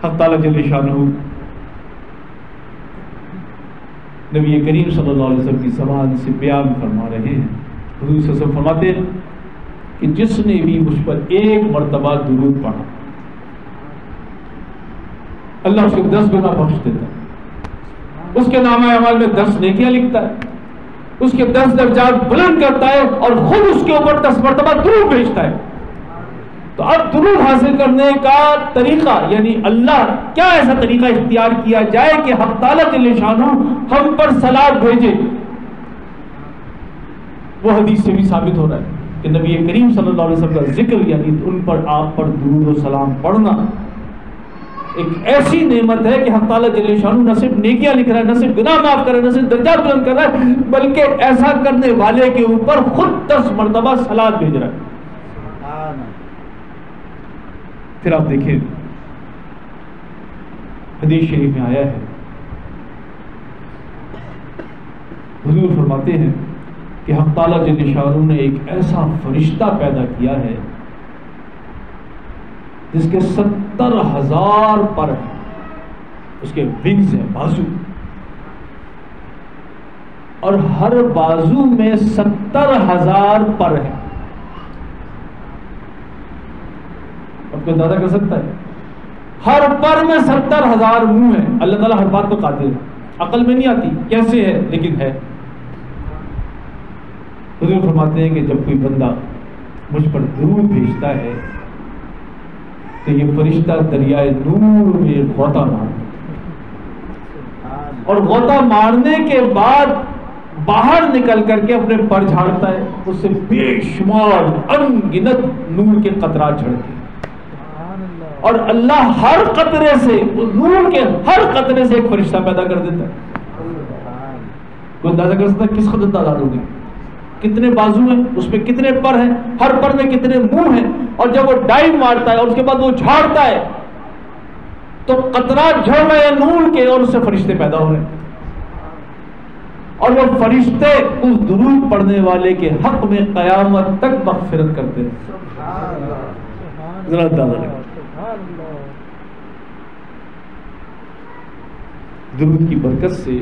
حق تعالیٰ جل شانہ نبی کریم صلی اللہ علیہ وسلم کی زبان سے بیان فرما رہے ہیں. حضور صلی اللہ علیہ وسلم فرماتے ہیں کہ جس نے بھی مجھ پر ایک مرتبہ درود پڑھا اللہ اس کو 10 گنا بخش دیتا ہے. اس کے نامہ اعمال میں 10 نیکیاں لکھتا ہے, اس کے 10 درجات بلند کرتا ہے اور خود اس کے اوپر 10 مرتبہ درود بھیجتا ہے. تو اب درود حاصل کرنے کا طریقہ یعنی اللہ کیا ایسا طریقہ اختیار کیا جائے کہ حق تعالیٰ جل شانہ ہم پر صلوات بھیجے. وہ حدیث سے بھی ثابت ہو رہا ہے کہ نبی کریم صلی اللہ علیہ وسلم کا ذکر یعنی ان پر آپ پر درود و سلام پڑھنا ایک ایسی نعمت ہے کہ حق تعالیٰ جل شانہ نہ صرف نیکیاں لکھ رہا ہے, نہ صرف گناہ معاف کر رہا ہے, نہ صرف درجات بلند کر رہا ہے, بلکہ ایسا کرنے والے کے اوپر خود 10 مرتبہ صلوات بھیج رہا ہے. پھر آپ دیکھیں حدیث شریف میں آیا ہے, حضور فرماتے ہیں کہ حق تعالیٰ جل شانہ نے ایک ایسا فرشتہ پیدا کیا ہے جس کے 70,000 پر ہیں, اس کے ونگز ہیں, بازو, اور ہر بازو میں 70,000 پر ہیں. آپ کو اندازہ کر سکتا ہے ہر پر میں 70,000 منہ ہیں. اللہ تعالیٰ ہر بات کو قادر ہے, عقل میں نہیں آتی کیسے ہے لیکن ہے. حضور فرماتے ہیں کہ جب کوئی بندہ مجھ پر درود بھیجتا ہے تو یہ فرشتہ دریائے نور میں غوطہ مارتا اور غوطہ مارنے کے بعد باہر نکل کر کے اپنے پر جھاڑتا ہے, اس سے بے شمار انگنت نور کے قطرات جھڑتے ہیں. اور اللہ ہر قطرے سے نور کے ہر قطرے سے ایک فرشتہ پیدا کر دیتا ہے. کوئی اندازہ کر سکتا ہے کس قدر تعداد ہوگی, کتنے بازو ہیں, اس میں کتنے پر ہیں, ہر پر میں کتنے منہ ہیں, اور جب وہ ڈائیو مارتا ہے اور اس کے بعد وہ جھاڑتا ہے تو قطرات جھڑ رہے ہیں نور کے اور اس سے فرشتے پیدا ہو رہے ہیں. اور وہ فرشتے اس درود پڑھنے والے کے حق میں قیامت تک مغفرت کرتے ہیں. ذرا اندازہ لگا درود کی برکت سے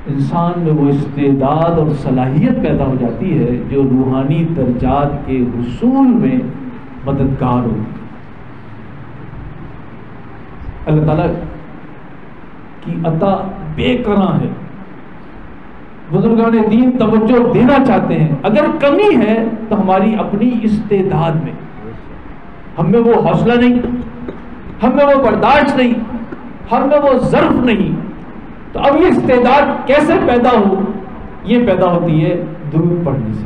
انسان میں وہ استعداد اور صلاحیت پیدا ہو جاتی ہے جو روحانی درجات کے حصول میں مددگار ہوتی ہے. اللہ تعالیٰ کی عطا بے کراں ہے. بزرگان دین توجہ دینا چاہتے ہیں, اگر کمی ہے تو ہماری اپنی استعداد میں, ہم میں وہ حوصلہ نہیں, ہم میں وہ برداشت نہیں, ہم میں وہ ظرف نہیں. تو اب یہ استعداد کیسے پیدا ہو؟ یہ پیدا ہوتی ہے درود پڑھنے سے.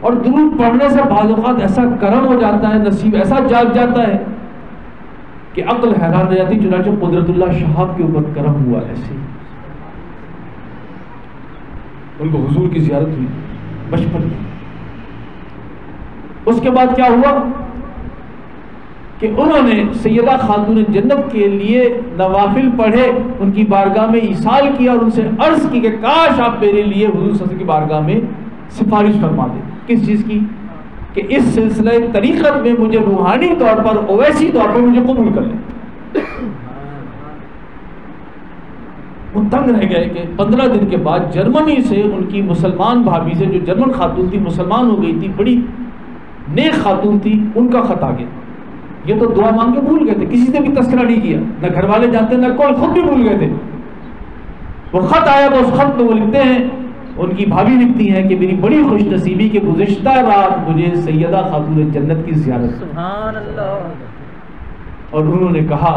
اور درود پڑھنے سے بعض اوقات ایسا کرم ہو جاتا ہے, نصیب ایسا جاگ جاتا ہے کہ عقل حیران رہ جاتی. چنانچہ قدرت اللہ شہاب کے اوپر کرم ہوا ایسے ہی, ان کو حضور کی زیارت ہوئی بچپن میں. اس کے بعد کیا ہوا کہ انہوں نے سیدہ خاتون جنت کے لیے نوافل پڑھے, ان کی بارگاہ میں ایصال کیا اور ان سے عرض کی کہ کاش آپ میرے لیے حضور صلی اللہ علیہ وسلم کی بارگاہ میں سفارش فرما دیں. کس چیز کی؟ کہ اس سلسلہ طریقت میں مجھے روحانی طور پر اویسی طور پر مجھے قبول کر لیں. وہ تنگ رہ گئے کہ 15 دن کے بعد جرمنی سے ان کی مسلمان بھابھی سے, جو جرمن خاتون تھی, مسلمان ہو گئی تھی, بڑی نیک خاتون تھی, ان کا خط آ گیا. یہ تو دعا مانگ کے بھول گئے تھے, کسی سے بھی تذکرہ نہیں کیا, نہ گھر والے جانتے نہ کوئی, خود بھی بھول گئے تھے. وہ خط آیا تو اس خط میں وہ لکھتے ہیں, ان کی بھابھی لکھتی ہیں کہ میری بڑی خوش نصیبی کہ گزشتہ رات مجھے سیدہ خاتون جنت کی زیارت. سبحان اللہ. اور انہوں نے کہا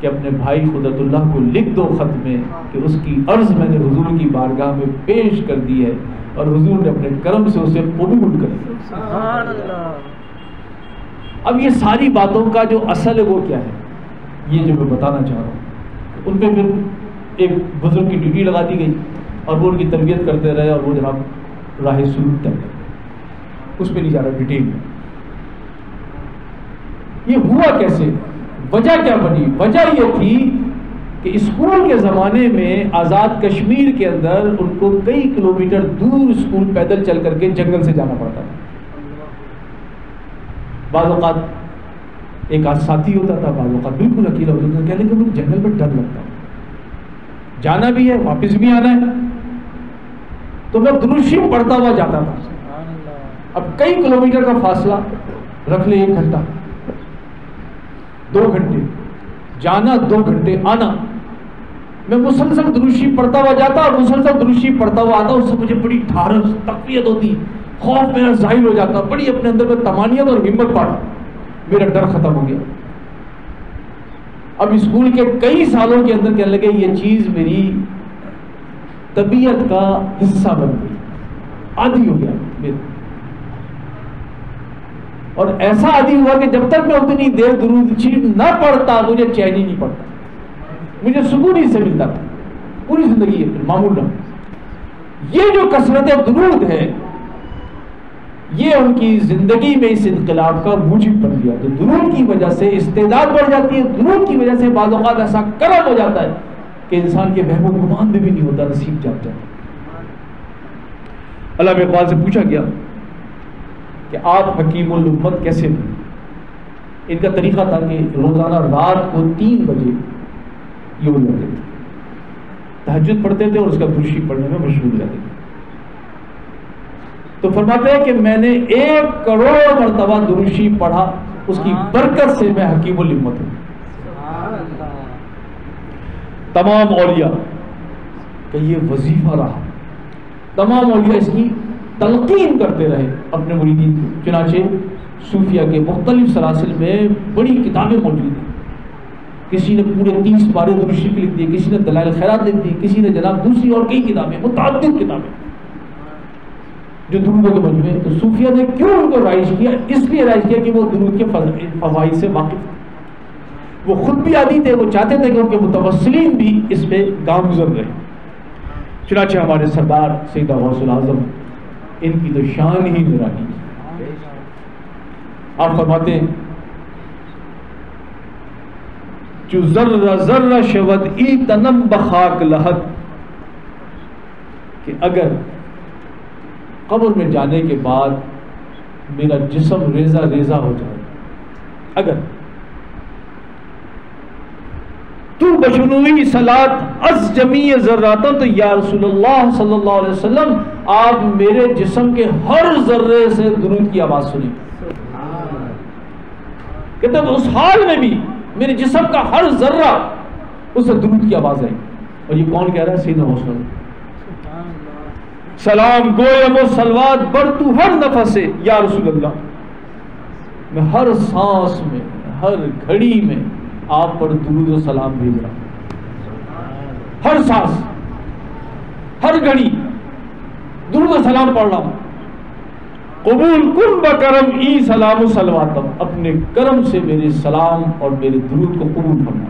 کہ اپنے بھائی قدرت اللہ کو لکھ دو خط میں کہ اس کی عرض میں نے حضور کی بارگاہ میں پیش کر دی ہے اور حضور نے اپنے کرم سے اسے قبول کر لیا. سبحان اللہ. اب یہ ساری باتوں کا جو اصل ہے وہ کیا ہے, یہ جو میں بتانا چاہ رہا ہوں. ان پہ پھر ایک بزرگ کی ڈیوٹی لگا دی گئی اور وہ ان کی تربیت کرتے رہے, اور وہ جناب راہ سلوک تک, اس پہ نہیں جا رہا ڈیٹیل میں. یہ ہوا کیسے, وجہ کیا بنی؟ وجہ یہ تھی کہ اسکول کے زمانے میں آزاد کشمیر کے اندر ان کو کئی کلومیٹر دور اسکول پیدل چل کر کے جنگل سے جانا پڑتا تھا. بعض اوقات ایک آدھ ساتھی ہوتا تھا بعض اوقات بالکل اکیلا ہوتا تھا، کہنے کہ مجھے جنگل میں ڈر لگتا ہے، جانا بھی ہے واپس بھی آنا ہے، تو میں درود شریف پڑھتا ہوا جاتا تھا۔ اب کئی کلومیٹر کا فاصلہ رکھ لے، 1 گھنٹہ 2 گھنٹے جانا، 2 گھنٹے آنا، میں مسلسل درود شریف پڑھتا ہوا جاتا اور مسلسل درود شریف پڑھتا ہوا آتا۔ اس سے مجھے بڑی ڈھارس تقویت ہوتی، خوف میرا ظاہر ہو جاتا، بڑی اپنے اندر میں طمانینت اور ہمت پاتا، میرا ڈر ختم ہو گیا۔ اب اسکول کے کئی سالوں کے اندر کہنے لگے یہ چیز میری طبیعت کا حصہ بن گئی، عادی ہو گیا میرا، اور ایسا عادی ہوا کہ جب تک میں اتنی دیر درود شریف نہ پڑھتا مجھے چین ہی نہیں پڑتا، مجھے سکون ہی سے ملتا تھا پوری زندگی ہے معمول نہ۔ یہ جو کثرت درود ہے یہ ان کی زندگی میں اس انقلاب کا موجب بن گیا۔ تو درود کی وجہ سے استعداد بڑھ جاتی ہے، درود کی وجہ سے بعض اوقات ایسا کرم ہو جاتا ہے کہ انسان کے وہم و گمان میں بھی نہیں ہوتا، نصیب جاتا ہے۔ علامہ اقبال سے پوچھا گیا کہ آپ حکیم الامت کیسے بنے؟ ان کا طریقہ تھا کہ روزانہ رات کو 3 بجے یہ ہو جاتے تھے، تہجد پڑھتے تھے اور اس کا درود شریف پڑھنے میں مشغول رہتے تھے۔ تو فرماتے ہیں کہ میں نے 1 کروڑ مرتبہ درود شریف پڑھا، اس کی برکت سے میں حکیم الامت ہوں۔ تمام اولیاء کہ یہ وظیفہ رہا، تمام اولیاء اس کی تلقین کرتے رہے اپنے مریدین کو۔ چنانچہ صوفیہ کے مختلف سلاسل میں بڑی کتابیں موجود ہیں، کسی نے پورے 30 پارے درود شریف لکھ دیے، کسی نے دلائل خیرات لکھ دی، کسی نے جناب دوسری اور کئی کتابیں، متعدد کتابیں جو درودوں کے مجموعے۔ تو صوفیہ نے کیوں ان کو رائج کیا؟ اس لیے رائج کیا کہ وہ درود کے فوائد سے واقف تھے، وہ خود بھی عادی تھے، وہ چاہتے تھے کہ ان کے متوسلین بھی اس پہ گامزن رہے۔ چنانچہ ہمارے سردار سیدہ غوث العظم، ان کی تو شان ہی نرالی ہے۔ آپ فرماتے ہیں جو ذرہ ذرہ شود ای تنم بخاک لہد، کہ اگر قبر میں جانے کے بعد میرا جسم ریزہ ریزہ ہو جائے، اگر تو بشنوئی صلات از جمیع ذراتن، تو یا رسول اللہ صلی اللہ علیہ وسلم آپ میرے جسم کے ہر ذرے سے درود کی آواز سنیں۔ کہتے ہیں اس حال میں بھی میرے جسم کا ہر ذرہ اس سے درود کی آواز آئی۔ اور یہ کون کہہ رہا ہے؟ سیدنا غوث العظم۔ سلام گویم و سلوات بر تو ہر نفس سے، یا رسول اللہ میں ہر سانس میں ہر گھڑی میں آپ پر درود و سلام بھیج رہا ہوں، ہر سانس ہر گھڑی درود و سلام پڑھ رہا ہوں۔ قبول کن بکرم ای سلام و سلواتم، اپنے کرم سے میرے سلام اور میرے درود کو قبول فرما۔